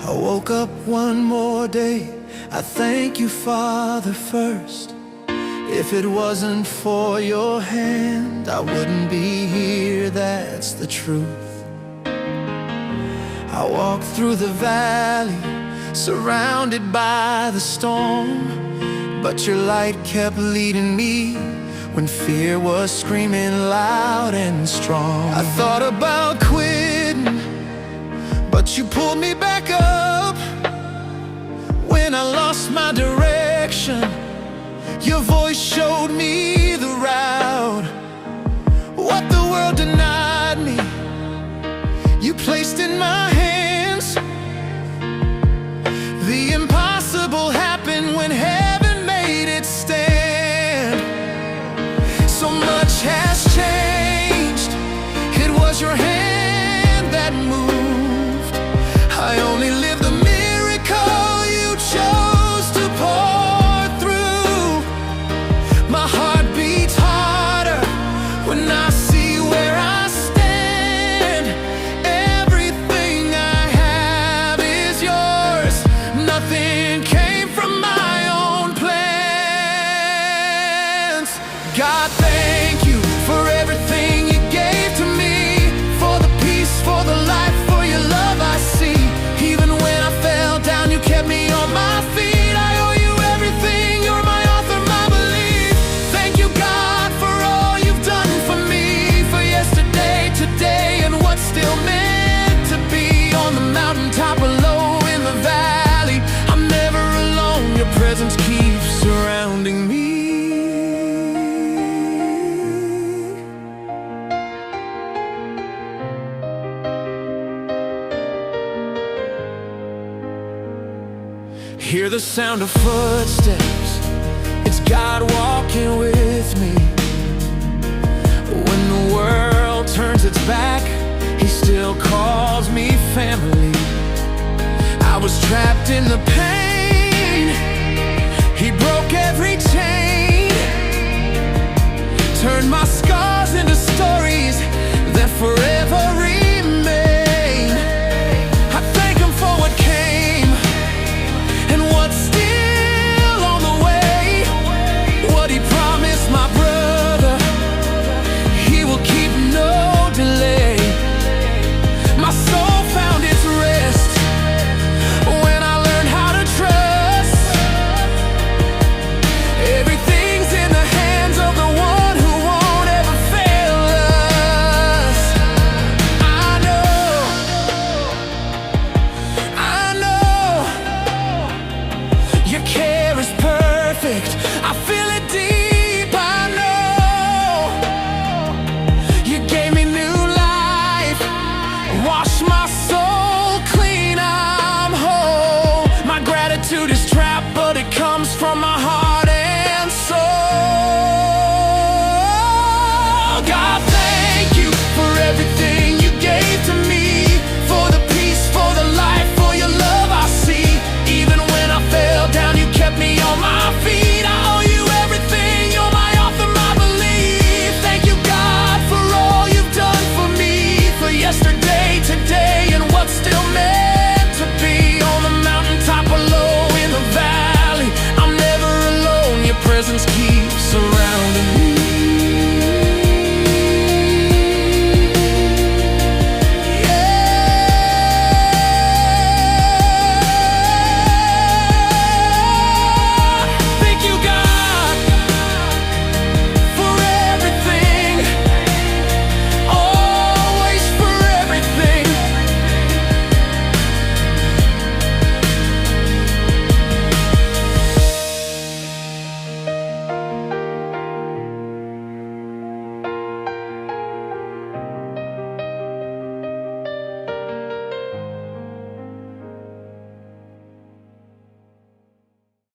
I woke up one more day, I thank you, Father, first. If it wasn't for your hand, I wouldn't be here, that's the truth. I walked through the valley, surrounded by the storm, but your light kept leading me when fear was screaming loud and strong. I thought about quitting, but you pulled me back up. When I lost my direction, your voice showed me the route. What the world denied me, you placed in my hands. The impossible happened when heaven made it stand. So much has changed, it was your hand that moved. I only live the miracle you chose to pour through. My heart beats harder when I see where I stand. Everything I have is yours, nothing came from my own plans. God, thank you for everything you gave to me, for the peace, for the life, for your love I see. Even when I fell down, you kept me on my feet. I owe you everything, you're my author, my belief. Thank you, God, for all you've done for me, for yesterday, today, and what's still meant to be. On the mountaintop or low in the valley, I'm never alone, your presence keeps surrounding me. Hear the sound of footsteps, it's God walking with me. When the world turns its back, He still calls me family. I was trapped in the pain, He broke every chain, turned my scars into stories that forever